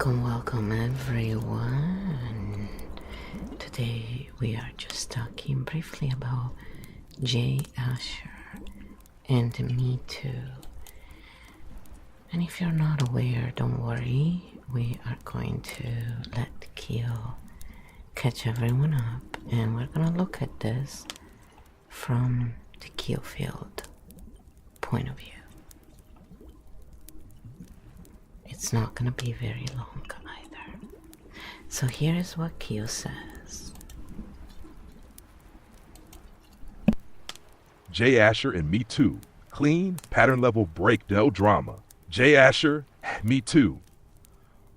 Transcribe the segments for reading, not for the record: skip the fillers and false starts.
Welcome everyone. Today we are just talking briefly about Jay Asher and Me Too. And if you're not aware, don't worry. We are going to let KEO catch everyone up, and we're gonna look at this from the KEO Field point of view. It's not gonna be very long either. So here is what KEO says. Jay Asher and Me Too. Clean, pattern level break, no drama. Jay Asher, Me Too.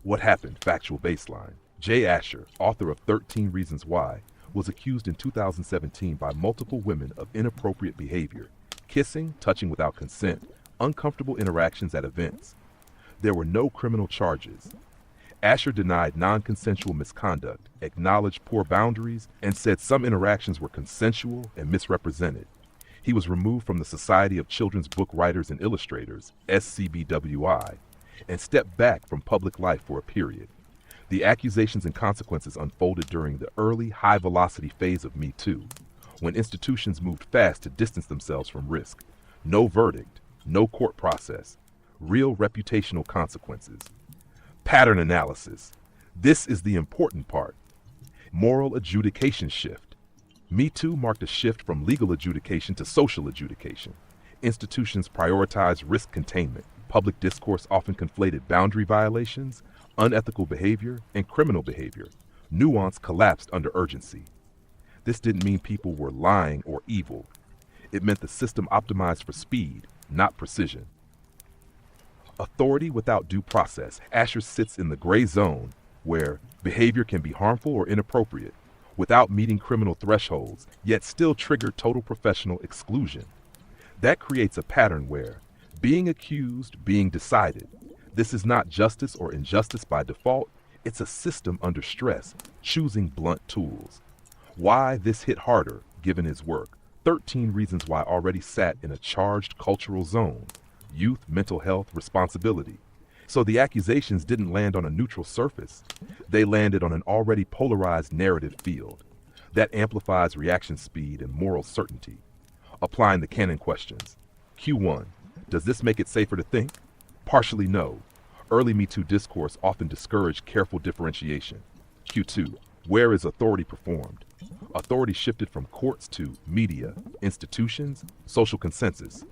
What happened? Factual baseline. Jay Asher, author of 13 Reasons Why, was accused in 2017 by multiple women of inappropriate behavior, kissing, touching without consent, uncomfortable interactions at events. There were no criminal charges. Asher denied non-consensual misconduct, acknowledged poor boundaries, and said some interactions were consensual and misrepresented. He was removed from the Society of Children's Book Writers and Illustrators, SCBWI, and stepped back from public life for a period. The accusations and consequences unfolded during the early, high-velocity phase of Me Too, when institutions moved fast to distance themselves from risk. No verdict, no court process. Real reputational consequences. Pattern analysis. This is the important part. Moral adjudication shift. Me Too marked a shift from legal adjudication to social adjudication. Institutions prioritized risk containment. Public discourse often conflated boundary violations, unethical behavior, and criminal behavior. Nuance collapsed under urgency. This didn't mean people were lying or evil. It meant the system optimized for speed, not precision. Authority without due process. Asher sits in the gray zone where behavior can be harmful or inappropriate without meeting criminal thresholds, yet still trigger total professional exclusion. That creates a pattern where being accused, being decided. This is not justice or injustice by default. It's a system under stress, choosing blunt tools. Why this hit harder, given his work? 13 Reasons Why already sat in a charged cultural zone. Youth, mental health, responsibility. So the accusations didn't land on a neutral surface. They landed on an already polarized narrative field. That amplifies reaction speed and moral certainty. Applying the canon questions. Q1. Does this make it safer to think? Partially no. Early Me Too discourse often discouraged careful differentiation. Q2. Where is authority performed? Authority shifted from courts to media, institutions, social consensus.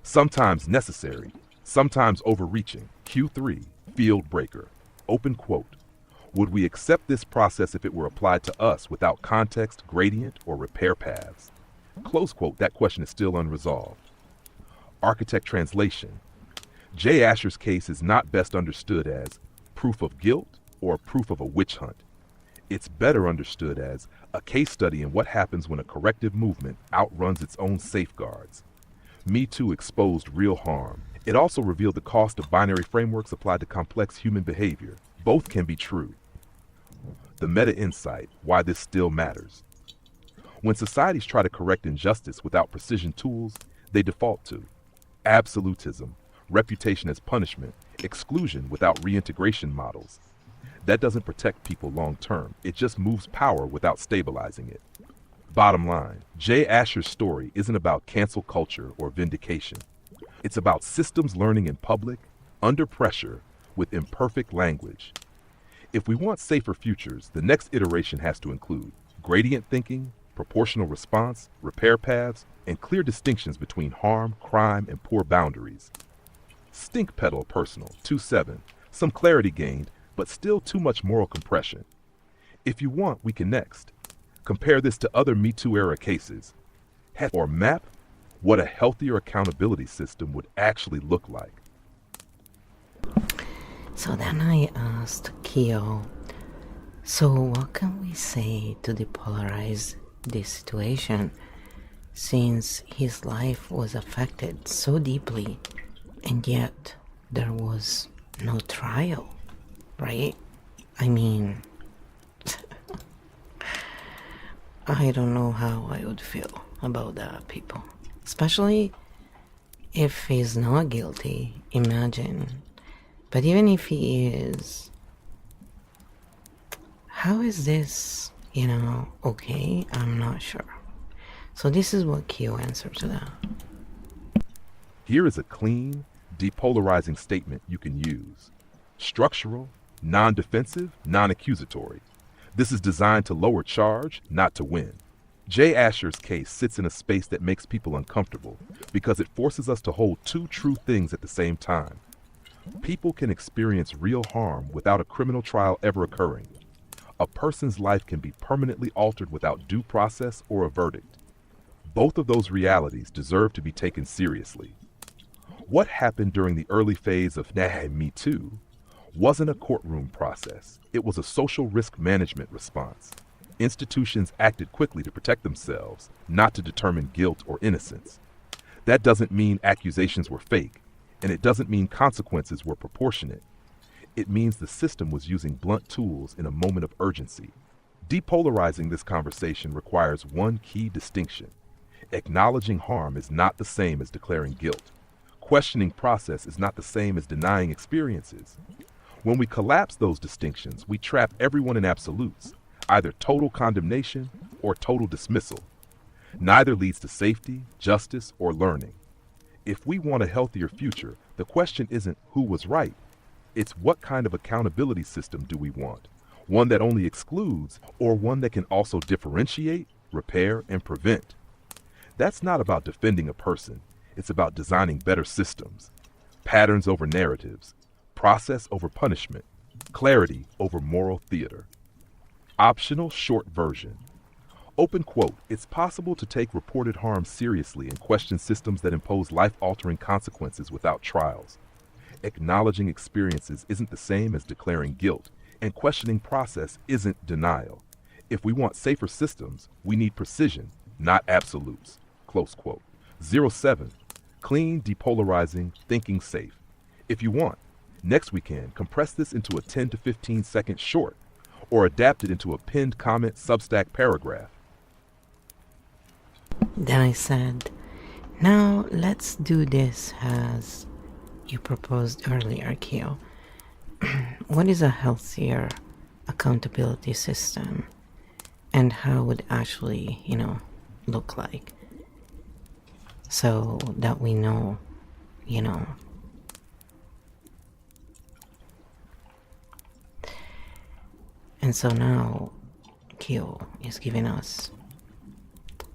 Sometimes necessary, sometimes overreaching. Q3, field breaker. Open quote. Would we accept this process if it were applied to us without context, gradient, or repair paths? Close quote, that question is still unresolved. Architect translation. Jay Asher's case is not best understood as proof of guilt or proof of a witch hunt. It's better understood as a case study in what happens when a corrective movement outruns its own safeguards. Me Too exposed real harm. It also revealed the cost of binary frameworks applied to complex human behavior. Both can be true. The meta-insight, why this still matters. When societies try to correct injustice without precision tools, they default to absolutism, reputation as punishment, exclusion without reintegration models. That doesn't protect people long term. It just moves power without stabilizing it. Bottom line, Jay Asher's story isn't about cancel culture or vindication. It's about systems learning in public, under pressure, with imperfect language. If we want safer futures, the next iteration has to include gradient thinking, proportional response, repair paths, and clear distinctions between harm, crime, and poor boundaries. Stink pedal personal, 2-7. Some clarity gained, but still too much moral compression. If you want, we can next. Compare this to other Me Too era cases. Or map what a healthier accountability system would actually look like. So then I asked KEO, so what can we say to depolarize this situation, since his life was affected so deeply and yet there was no trial, right? I mean, I don't know how I would feel about that, people. Especially if he's not guilty, imagine. But even if he is, How is this, okay? I'm not sure. So this is what KEO answered to that. Here is a clean, depolarizing statement you can use. Structural, non-defensive, non-accusatory. This is designed to lower charge, not to win. Jay Asher's case sits in a space that makes people uncomfortable because it forces us to hold two true things at the same time. People can experience real harm without a criminal trial ever occurring. A person's life can be permanently altered without due process or a verdict. Both of those realities deserve to be taken seriously. What happened during the early phase of Me Too wasn't a courtroom process. It was a social risk management response. Institutions acted quickly to protect themselves, not to determine guilt or innocence. That doesn't mean accusations were fake, and it doesn't mean consequences were proportionate. It means the system was using blunt tools in a moment of urgency. Depolarizing this conversation requires one key distinction. Acknowledging harm is not the same as declaring guilt. Questioning process is not the same as denying experiences. When we collapse those distinctions, we trap everyone in absolutes, either total condemnation or total dismissal. Neither leads to safety, justice, or learning. If we want a healthier future, the question isn't who was right. It's what kind of accountability system do we want? One that only excludes, or one that can also differentiate, repair, and prevent? That's not about defending a person. It's about designing better systems. Patterns over narratives, process over punishment, clarity over moral theater. Optional short version. Open quote, it's possible to take reported harm seriously and question systems that impose life-altering consequences without trials. Acknowledging experiences isn't the same as declaring guilt, and questioning process isn't denial. If we want safer systems, we need precision, not absolutes. Close quote. 07. Clean, depolarizing, thinking safe. If you want, next weekend, compress this into a 10 to 15 second short, or adapt it into a pinned comment Substack paragraph. Then I said, now let's do this as you proposed earlier, KEO. What is a healthier accountability system, and how would it actually, look like? So that we know, And so now KEO is giving us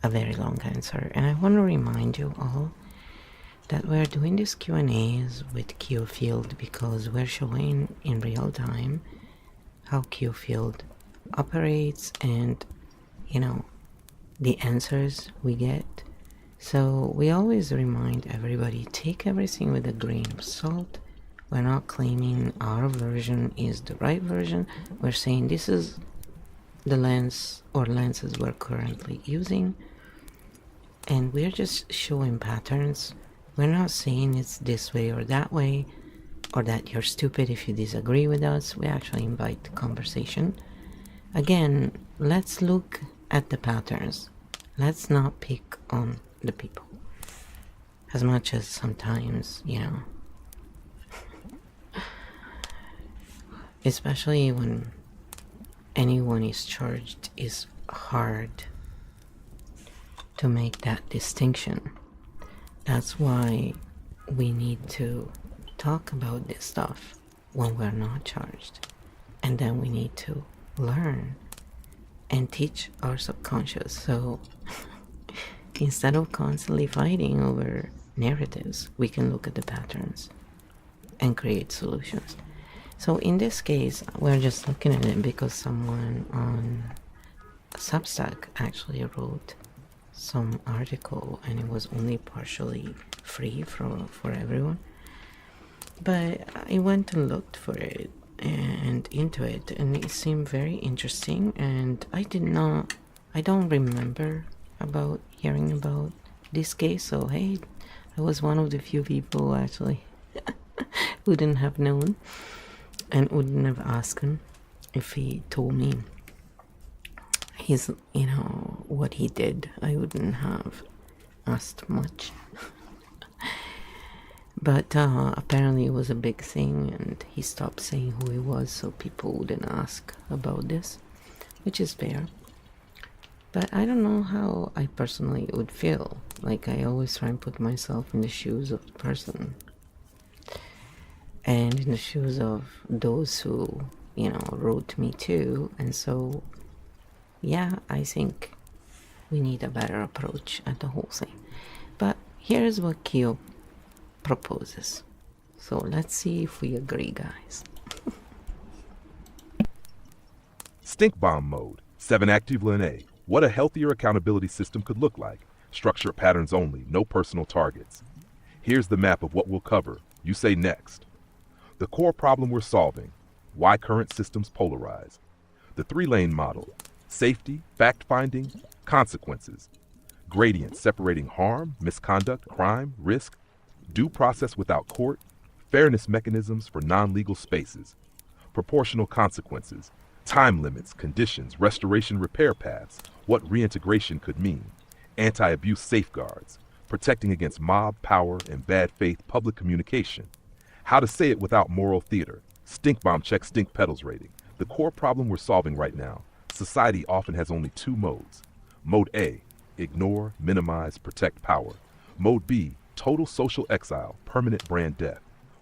a very long answer, and I want to remind you all that we're doing these Q&As with KEO Field because we're showing in real time how KEO Field operates and the answers we get. So we always remind everybody, take everything with a grain of salt. We're not claiming our version is the right version. We're saying this is the lens or lenses we're currently using, and we're just showing patterns. We're not saying it's this way or that way, or that you're stupid if you disagree with us. We actually invite conversation. Again, let's look at the patterns. Let's not pick on the people. As much as sometimes, especially when anyone is charged, is hard to make that distinction. That's why we need to talk about this stuff when we're not charged. And then we need to learn and teach our subconscious. So instead of constantly fighting over narratives, we can look at the patterns and create solutions. So in this case, we're just looking at it because someone on Substack actually wrote some article, and it was only partially free for everyone. But I went and looked for it and into it, and it seemed very interesting, and I don't remember about hearing about this case. So hey, I was one of the few people actually wouldn't have known and wouldn't have asked him if he told me his, what he did. I wouldn't have asked much. But apparently it was a big thing, and he stopped saying who he was so people wouldn't ask about this. which is fair. But I don't know how I personally would feel. Like, I always try and put myself in the shoes of the person. And in the shoes of those who, wrote me too. And so, yeah, I think we need a better approach at the whole thing. But here's what KEO proposes. So let's see if we agree, guys. Stink bomb mode. 7 active A. What a healthier accountability system could look like. Structure patterns only, no personal targets. Here's the map of what we'll cover. You say next. The core problem we're solving. Why current systems polarize. The 3-lane model. Safety, fact-finding, consequences. Gradient separating harm, misconduct, crime, risk. Due process without court. Fairness mechanisms for non-legal spaces. Proportional consequences. Time limits, conditions, restoration repair paths, what reintegration could mean, anti-abuse safeguards, protecting against mob, power, and bad faith public communication, how to say it without moral theater, stink bomb check stink petals rating. The core problem we're solving right now, society often has only 2 modes. Mode A, ignore, minimize, protect power. Mode B, total social exile, permanent brand death.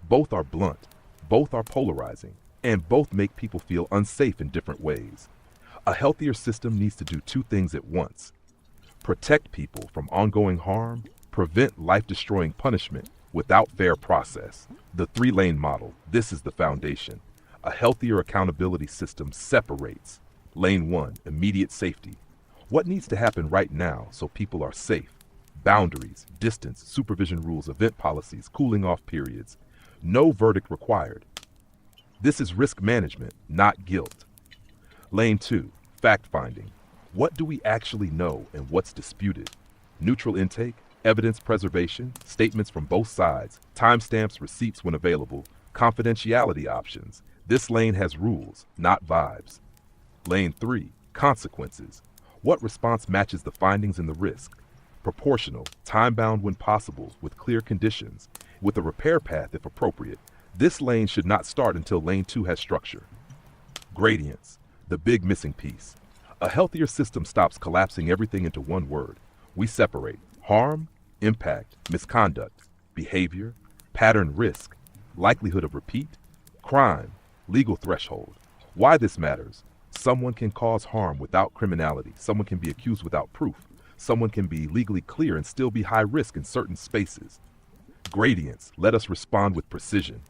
Both are blunt, both are polarizing, and both make people feel unsafe in different ways. A healthier system needs to do 2 things at once. Protect people from ongoing harm, prevent life-destroying punishment without fair process. The 3-lane model, this is the foundation. A healthier accountability system separates. Lane 1, immediate safety. What needs to happen right now so people are safe? Boundaries, distance, supervision rules, event policies, cooling off periods. No verdict required. This is risk management, not guilt. Lane 2, fact-finding. What do we actually know and what's disputed? Neutral intake, evidence preservation, statements from both sides, timestamps, receipts when available, confidentiality options. This lane has rules, not vibes. Lane 3, consequences. What response matches the findings and the risk? Proportional, time-bound when possible, with clear conditions, with a repair path if appropriate. This lane should not start until lane 2 has structure. Gradients, the big missing piece. A healthier system stops collapsing everything into one word. We separate harm, impact, misconduct, behavior, pattern risk, likelihood of repeat, crime, legal threshold. Why this matters? Someone can cause harm without criminality. Someone can be accused without proof. Someone can be legally clear and still be high risk in certain spaces. Gradients, let us respond with precision.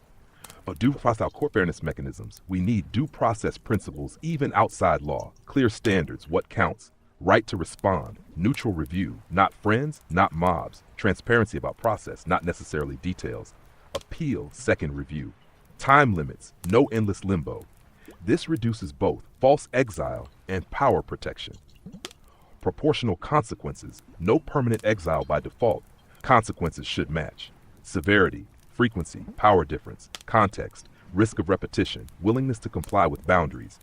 But due process our core fairness mechanisms, we need due process principles even outside law, clear standards, what counts, right to respond, neutral review, not friends, not mobs, transparency about process, not necessarily details, appeal, second review, time limits, no endless limbo. This reduces both false exile and power protection. Proportional consequences, no permanent exile by default, consequences should match. Severity, frequency, power difference, context, risk of repetition, willingness to comply with boundaries.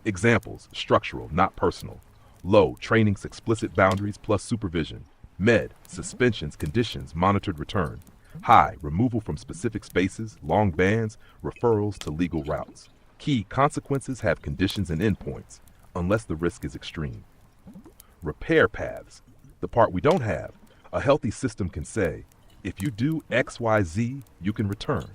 Examples, structural, not personal. Low, trainings, explicit boundaries plus supervision. Med, suspensions, conditions, monitored return. High, removal from specific spaces, long bans, referrals to legal routes. Key, consequences have conditions and endpoints, unless the risk is extreme. Repair paths, the part we don't have. A healthy system can say, if you do X, Y, Z, you can return.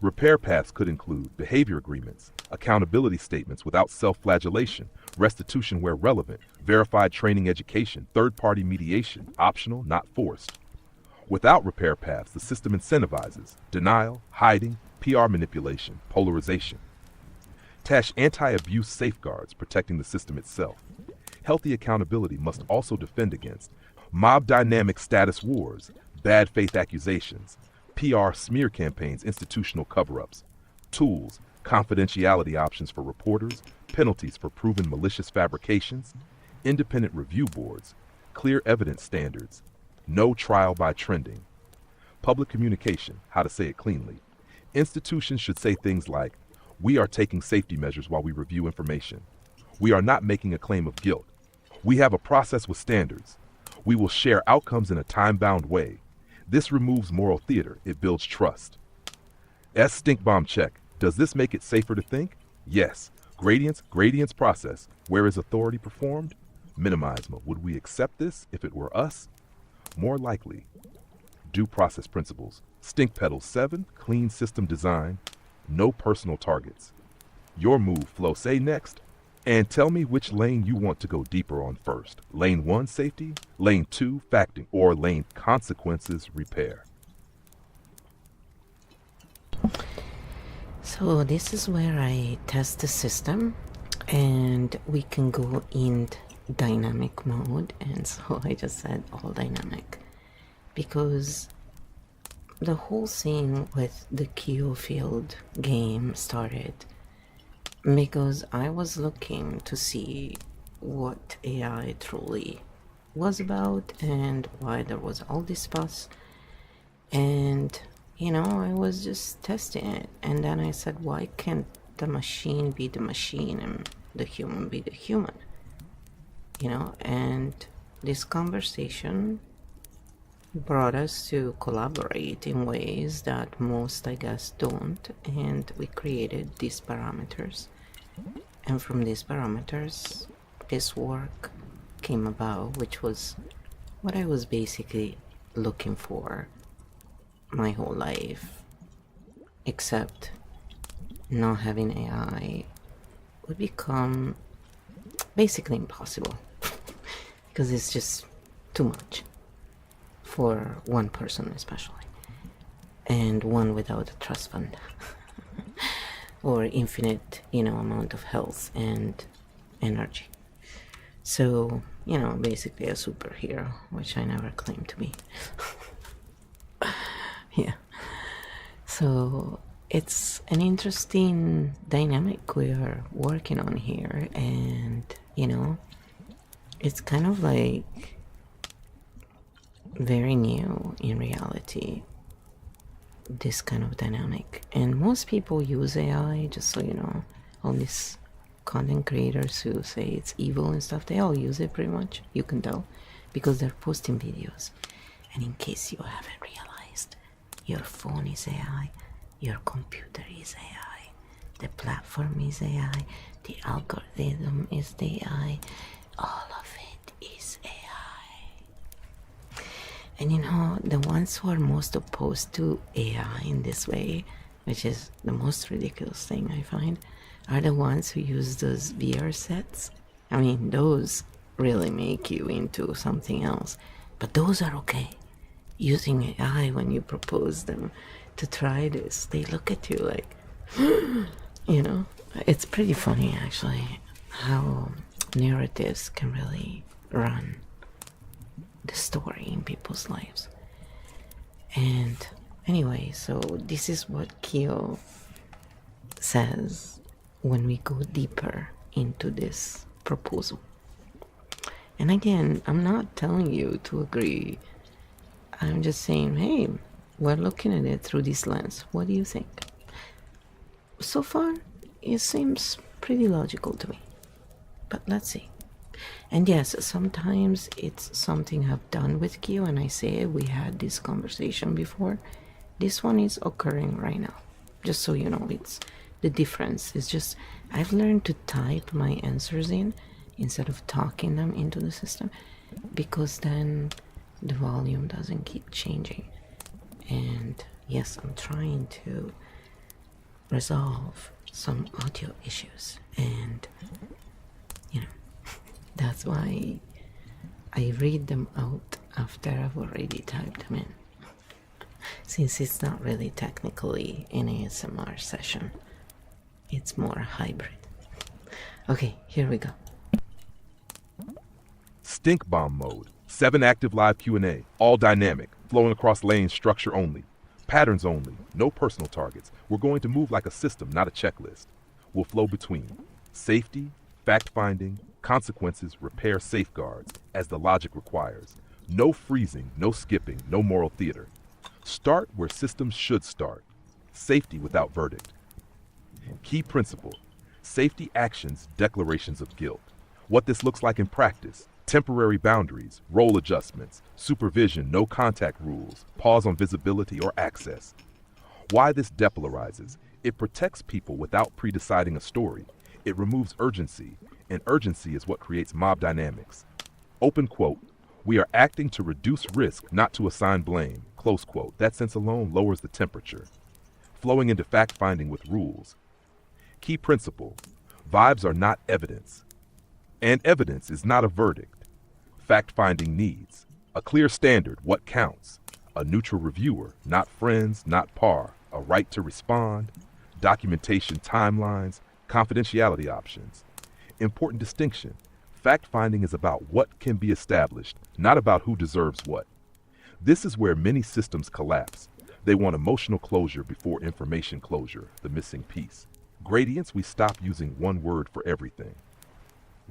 Repair paths could include behavior agreements, accountability statements without self-flagellation, restitution where relevant, verified training education, third-party mediation, optional, not forced. Without repair paths, the system incentivizes denial, hiding, PR manipulation, polarization. Attach anti-abuse safeguards protecting the system itself. Healthy accountability must also defend against mob dynamic status wars, bad faith accusations, PR smear campaigns, institutional cover-ups, tools, confidentiality options for reporters, penalties for proven malicious fabrications, independent review boards, clear evidence standards, no trial by trending. Public communication, how to say it cleanly. Institutions should say things like, we are taking safety measures while we review information. We are not making a claim of guilt. We have a process with standards. We will share outcomes in a time-bound way. This removes moral theater. It builds trust. S. Stink bomb check. Does this make it safer to think? Yes. Gradients process. Where is authority performed? Minimizement. Would we accept this if it were us? More likely. Due process principles. Stink pedals 7, clean system design, no personal targets. Your move, flow, say next, and tell me which lane you want to go deeper on first. Lane 1, safety, lane 2, facting, or lane consequences, repair. So this is where I test the system, and we can go in dynamic mode. And so I just said all dynamic because the whole thing with the KEO Field game started because I was looking to see what AI truly was about and why there was all this fuss. And you know, I was just testing it, and then I said, why can't the machine be the machine and the human be the human? You know, and this conversation brought us to collaborate in ways that most, I guess, don't, and we created these parameters. And from these parameters, this work came about, which was what I was basically looking for my whole life, except not having AI would become basically impossible because it's just too much for one person especially, and one without a trust fund or infinite, you know, amount of health and energy. So, you know, basically a superhero, which I never claimed to be. Yeah, so it's an interesting dynamic we are working on here, and you know, it's kind of like very new in reality, this kind of dynamic. And most people use AI, just so you know, all these content creators who say it's evil and stuff, they all use it pretty much, you can tell, because they're posting videos. And in case you haven't realized, your phone is AI, your computer is AI, the platform is AI, the algorithm is the AI, all of it is AI. And you know, the ones who are most opposed to AI in this way, which is the most ridiculous thing I find, are the ones who use those VR sets. I mean, those really make you into something else, but those are okay. Using AI when you propose them to try this, they look at you like, you know, it's pretty funny actually how narratives can really run the story in people's lives. And anyway, so this is what KEO says when we go deeper into this proposal. And again, I'm not telling you to agree. I'm just saying, hey, we're looking at it through this lens. What do you think? So far, it seems pretty logical to me. But let's see. And yes, sometimes it's something I've done with KEO, and I say we had this conversation before. This one is occurring right now. Just so you know, it's the difference. It's just I've learned to type my answers in instead of talking them into the system, because then the volume doesn't keep changing. And yes, I'm trying to resolve some audio issues, and you know, that's why I read them out after I've already typed them in, since it's not really technically an ASMR session, it's more hybrid. Okay, here we go. Stink bomb mode. 7 active live Q&A, all dynamic, flowing across lanes, structure only, patterns only, no personal targets. We're going to move like a system, not a checklist. We'll flow between safety, fact-finding, consequences, repair, safeguards, as the logic requires. No freezing, no skipping, no moral theater. Start where systems should start. Safety without verdict. Key principle: safety actions, declarations of guilt. What this looks like in practice: temporary boundaries, role adjustments, supervision, no contact rules, pause on visibility or access. Why this depolarizes: it protects people without predeciding a story. It removes urgency, and urgency is what creates mob dynamics. Open quote, we are acting to reduce risk, not to assign blame. Close quote. That sense alone lowers the temperature. Flowing into fact-finding with rules. Key principle, vibes are not evidence. And evidence is not a verdict. Fact-finding needs a clear standard, what counts. A neutral reviewer, not friends, not par. A right to respond. Documentation timelines, confidentiality options. Important distinction. Fact-finding is about what can be established, not about who deserves what. This is where many systems collapse. They want emotional closure before information closure, the missing piece. Gradients, we stop using one word for everything.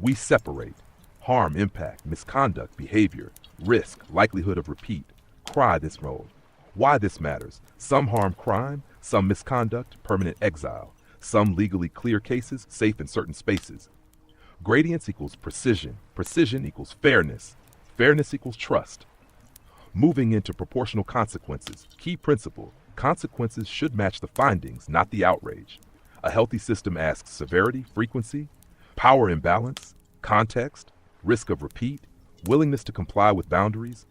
We separate harm, impact, misconduct, behavior, risk, likelihood of repeat, cry this role. Why this matters. Some harm, crime, some misconduct, permanent exile, some legally clear cases, safe in certain spaces. Gradients equals precision. Precision equals fairness. Fairness equals trust. Moving into proportional consequences. Key principle. Consequences should match the findings, not the outrage. A healthy system asks severity, frequency, power imbalance, context, risk of repeat, willingness to comply with boundaries.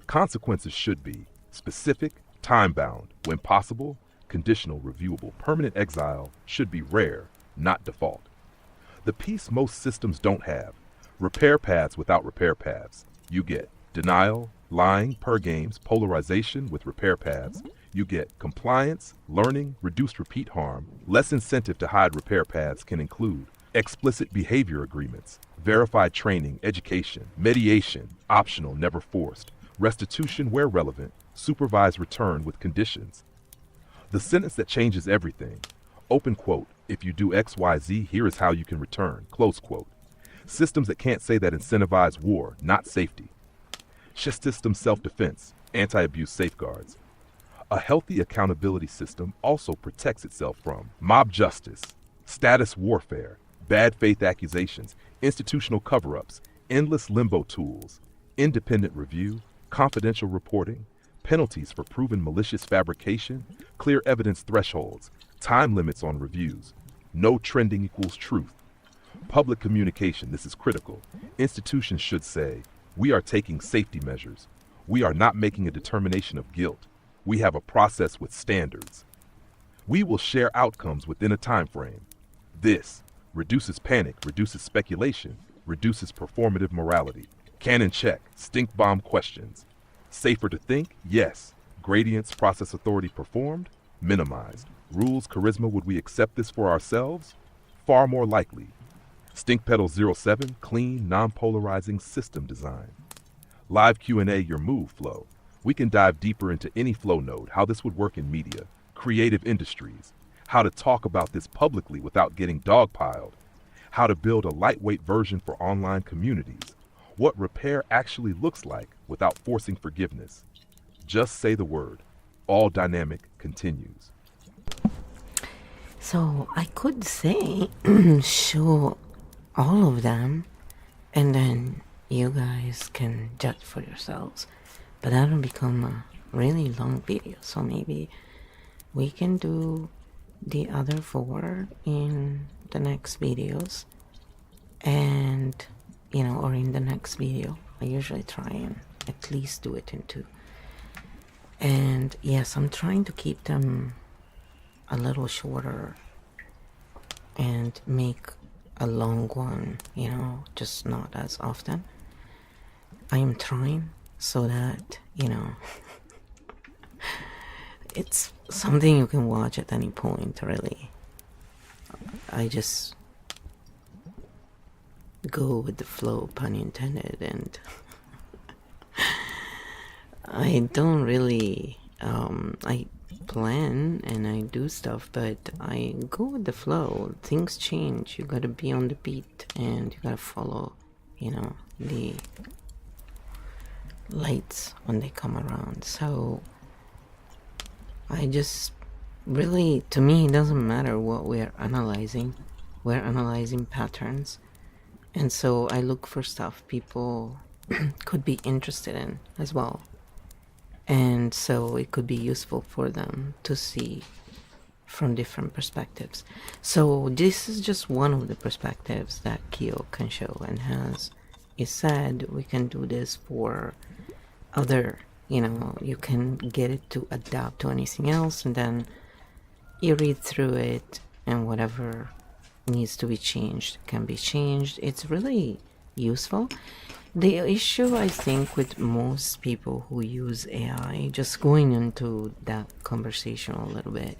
Consequences should be specific, time-bound, when possible, conditional, reviewable. Permanent exile should be rare, not default. The piece most systems don't have, repair paths without repair paths. You get denial, lying, per games, polarization with repair paths. You get compliance, learning, reduced repeat harm. Less incentive to hide repair paths can include explicit behavior agreements, verified training, education, mediation, optional, never forced, restitution where relevant, supervised return with conditions. The sentence that changes everything. Open quote, if you do X, Y, Z, here is how you can return. Close quote. Systems that can't say that incentivize war, not safety. System self-defense, anti-abuse safeguards. A healthy accountability system also protects itself from mob justice, status warfare, bad faith accusations, institutional cover-ups, endless limbo tools, independent review, confidential reporting, penalties for proven malicious fabrication, clear evidence thresholds, time limits on reviews, no trending equals truth. Public communication, this is critical. Institutions should say, we are taking safety measures. We are not making a determination of guilt. We have a process with standards. We will share outcomes within a time frame. This reduces panic, reduces speculation, reduces performative morality. Cannon check, stink bomb questions. Safer to think? Yes. Gradients, process authority performed? Minimized. Rules, charisma, would we accept this for ourselves? Far more likely. Stink pedal 07, clean, non-polarizing system design. Live Q&A, your move flow. We can dive deeper into any flow node, how this would work in media, creative industries, how to talk about this publicly without getting dogpiled, how to build a lightweight version for online communities, what repair actually looks like without forcing forgiveness. Just say the word. All dynamic continues. So I could say, show all of them, and then you guys can judge for yourselves. But that'll become a really long video, so maybe we can do the other 4 in the next videos, and or in the next video. I usually try and at least do it in 2. And yes, I'm trying to keep them a little shorter and make a long one, just not as often. I am trying so that, it's something you can watch at any point, really. I just go with the flow, pun intended, and I don't really, I plan and I do stuff, but I go with the flow. Things change. You gotta be on the beat and you gotta follow, the lights when they come around. So I just really, to me, it doesn't matter what we're analyzing. We're analyzing patterns. And so I look for stuff people could be interested in as well. And so it could be useful for them to see from different perspectives. So this is just one of the perspectives that KEO can show, and has it said we can do this for other, you can get it to adapt to anything else, and then you read through it, and whatever needs to be changed can be changed. It's really useful. The issue, I think, with most people who use AI, just going into that conversation a little bit,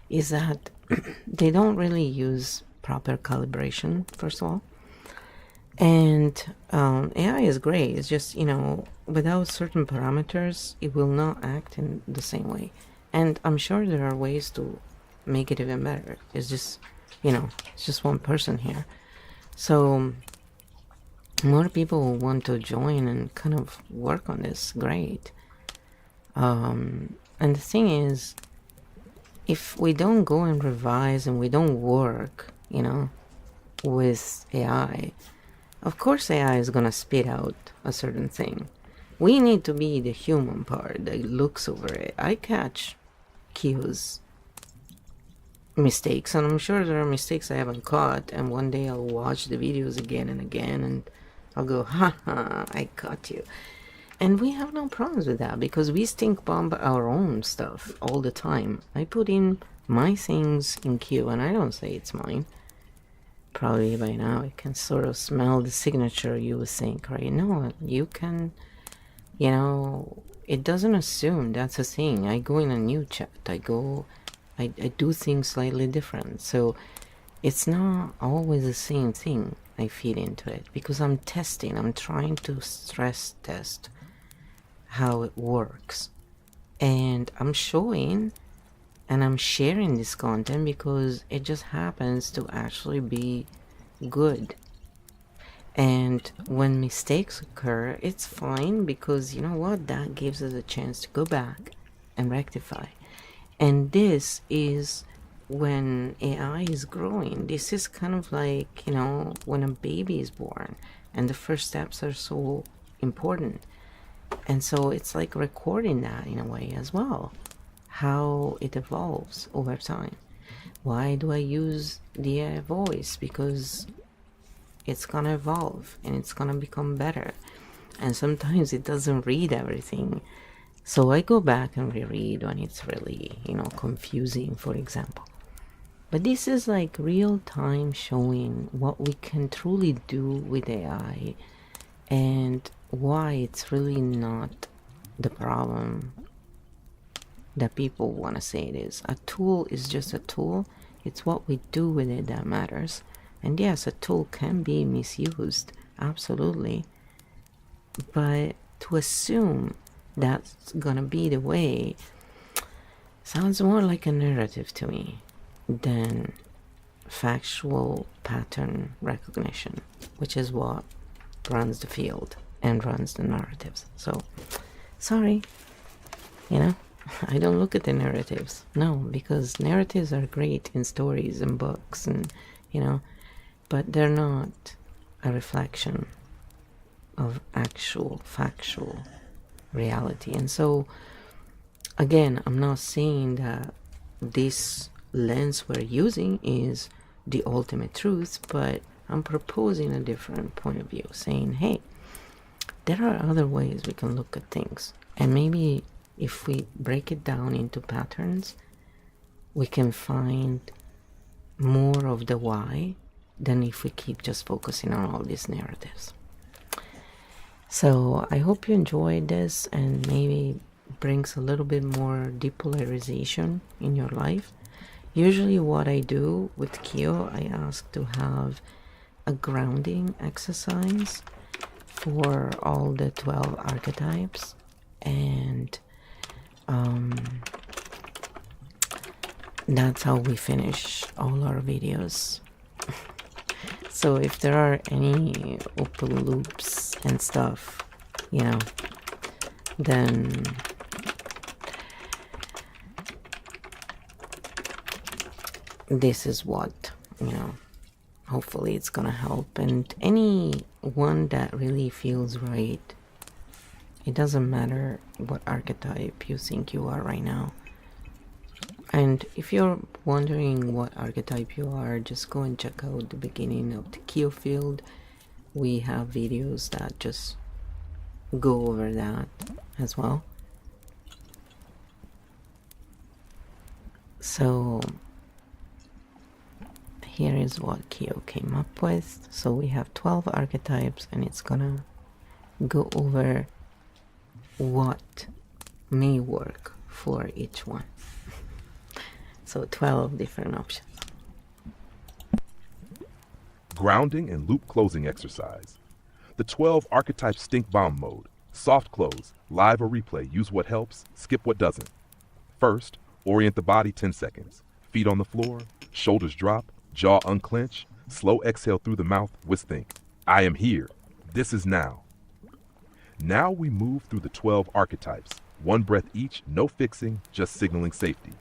is that they don't really use proper calibration, first of all. And AI is great. It's just, without certain parameters, it will not act in the same way. And I'm sure there are ways to make it even better. It's just, it's just one person here. So more people want to join and kind of work on this. Great. And the thing is, if we don't go and revise and we don't work, with AI, of course AI is going to spit out a certain thing. We need to be the human part that looks over it. I catch KEO's mistakes, and I'm sure there are mistakes I haven't caught, and one day I'll watch the videos again and again, and I'll go, haha, I caught you. And we have no problems with that, because we stink bomb our own stuff all the time. I put in my things in KEO, and I don't say it's mine. Probably by now I can sort of smell the signature, you would think, right? No, you can, it doesn't assume that's a thing. I go in a new chat, I do things slightly different. So it's not always the same thing I feed into it, because I'm testing, I'm trying to stress test how it works. And I'm showing and I'm sharing this content because it just happens to actually be good. And when mistakes occur, it's fine, because you know what, that gives us a chance to go back and rectify. And this is when AI is growing. This is kind of like, when a baby is born, and the first steps are so important. And so it's like recording that in a way as well, how it evolves over time. Why do I use the AI voice? Because it's gonna evolve and it's gonna become better. And sometimes it doesn't read everything. So I go back and reread when it's really, confusing, for example. But this is like real time showing what we can truly do with AI, and why it's really not the problem that people want to say it is. A tool is just a tool. It's what we do with it that matters. And yes, a tool can be misused, absolutely. But to assume that's gonna be the way sounds more like a narrative to me than factual pattern recognition, which is what runs the field and runs the narratives. So, sorry, I don't look at the narratives. No, because narratives are great in stories and books, and but they're not a reflection of actual factual reality. And so again, I'm not saying that this lens we're using is the ultimate truth, but I'm proposing a different point of view, saying, hey, there are other ways we can look at things, and maybe if we break it down into patterns, we can find more of the why than if we keep just focusing on all these narratives. So I hope you enjoyed this, and maybe brings a little bit more depolarization in your life. Usually what I do with KEO, I ask to have a grounding exercise for all the 12 archetypes, and that's how we finish all our videos. So if there are any open loops and stuff, then this is what, hopefully it's gonna help. And any one that really feels right, it doesn't matter what archetype you think you are right now. And if you're wondering what archetype you are, just go and check out the beginning of the KEO Field. We have videos that just go over that as well. So here is what KEO came up with. So we have 12 archetypes, and it's gonna go over what may work for each one. So 12 different options. Grounding and loop closing exercise. The 12 archetype stink bomb mode. Soft close, live or replay, use what helps, skip what doesn't. First, orient the body 10 seconds. Feet on the floor, shoulders drop, jaw unclench, slow exhale through the mouth with think. I am here. This is now. Now we move through the 12 archetypes. One breath each, no fixing, just signaling safety.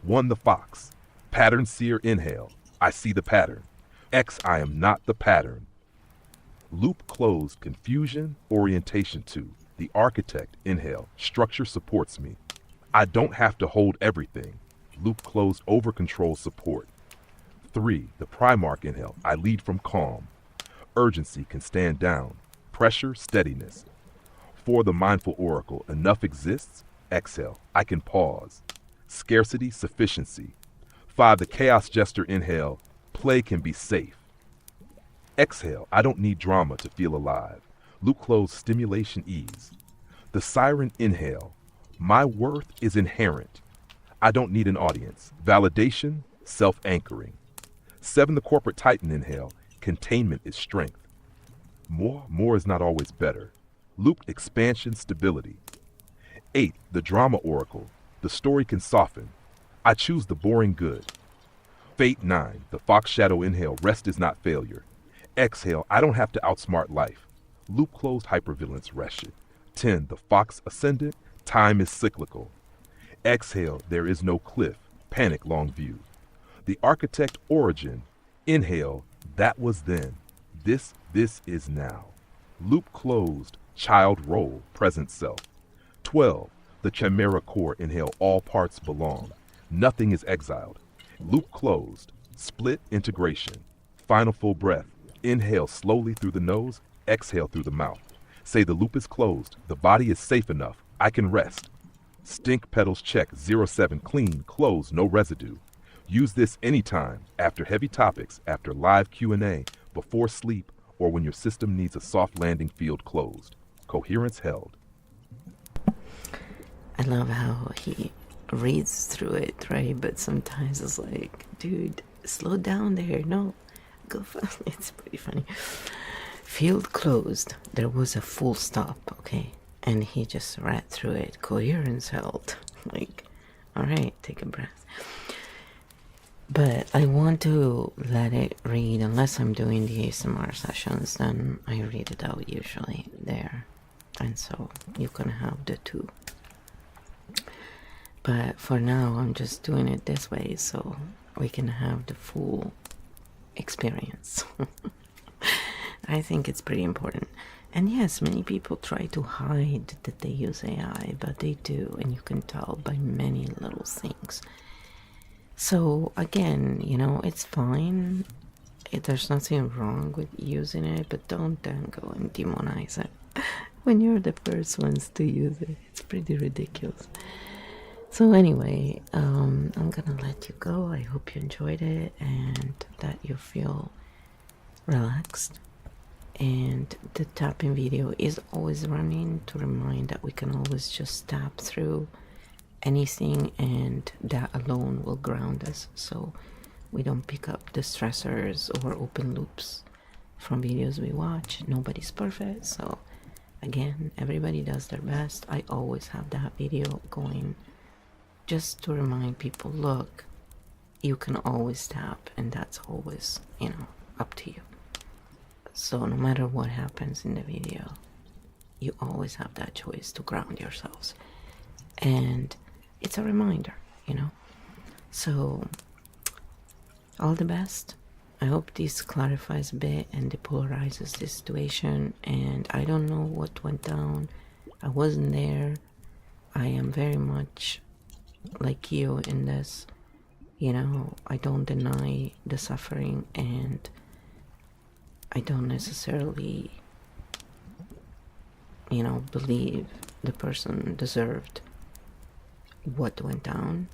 1. The fox. Pattern seer inhale. I see the pattern. X, I am not the pattern. Loop closed, confusion, orientation 2. The architect inhale. Structure supports me. I don't have to hold everything. Loop closed, over control support. 3. The Primarch inhale. I lead from calm. Urgency can stand down. Pressure, steadiness. 4. The mindful oracle. Enough exists. Exhale. I can pause. Scarcity, sufficiency. 5. The chaos jester inhale. Play can be safe. Exhale. I don't need drama to feel alive. Loop closed, stimulation, ease. The siren inhale. My worth is inherent. I don't need an audience. Validation, self-anchoring. 7. The corporate titan inhale. Containment is strength. More is not always better. Loop expansion, stability. 8. The drama oracle. The story can soften. I choose the boring good. Fate 9. The fox shadow inhale. Rest is not failure. Exhale. I don't have to outsmart life. Loop closed, hypervigilance, wretched. 10. The fox ascendant. Time is cyclical. Exhale. There is no cliff. Panic, long view. The architect origin. Inhale. That was then. This is now. Loop closed. Child role. Present self. 12. The chimera core inhale. All parts belong. Nothing is exiled. Loop closed. Split integration. Final full breath. Inhale slowly through the nose. Exhale through the mouth. Say the loop is closed. The body is safe enough. I can rest. Stink petals check. 07 clean. Close. No residue. Use this anytime. After heavy topics. After live Q&A. Before sleep. Or when your system needs a soft landing. Field closed. Coherence held. I love how he reads through it, right? But sometimes it's like, dude, slow down there. No, go fast. It's pretty funny. Field closed. There was a full stop, okay? And he just read through it. Coherence held. Like, all right, take a breath. But I want to let it read, unless I'm doing the ASMR sessions, then I read it out usually there. And so you can have the two. But for now, I'm just doing it this way so we can have the full experience. I think it's pretty important. And yes, many people try to hide that they use AI, but they do, and you can tell by many little things. So again, you know, it's fine. There's nothing wrong with using it, but don't then go and demonize it when you're the first ones to use it. It's pretty ridiculous. So anyway, I'm gonna let you go. I hope you enjoyed it and that you feel relaxed. And the tapping video is always running to remind that we can always just tap through anything, and that alone will ground us so we don't pick up the stressors or open loops from videos we watch. Nobody's perfect, so again, everybody does their best. I always have that video going just to remind people, look, you can always tap, and that's always, you know, up to you. So no matter what happens in the video, you always have that choice to ground yourselves. And it's a reminder, you know. So all the best. I hope this clarifies a bit and depolarizes the situation. And I don't know what went down. I wasn't there. I am very much like KEO in this. You know, I don't deny the suffering, and I don't necessarily, you know, believe the person deserved what went down.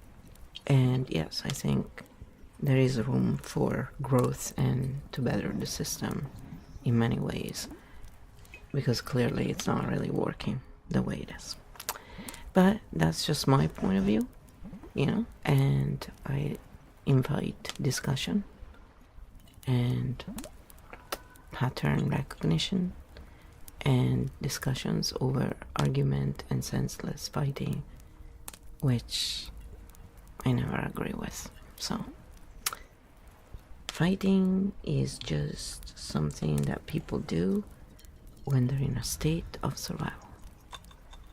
And yes, I think there is room for growth and to better the system in many ways, because clearly it's not really working the way it is. But that's just my point of view, you know, and I invite discussion and pattern recognition and discussions over argument and senseless fighting, which I never agree with. So fighting is just something that people do when they're in a state of survival.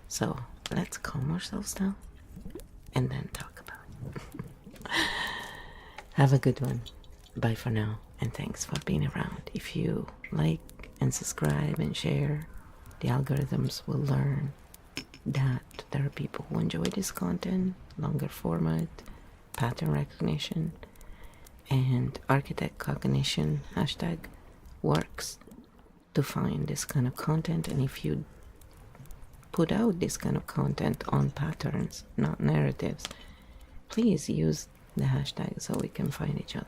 So let's calm ourselves down and then talk about it. Have a good one. Bye for now, and thanks for being around. If you like and subscribe and share, the algorithms will learn that there are people who enjoy this content, longer format, pattern recognition, and architect cognition hashtag works to find this kind of content. And if you put out this kind of content on patterns, not narratives, please use the hashtag so we can find each other.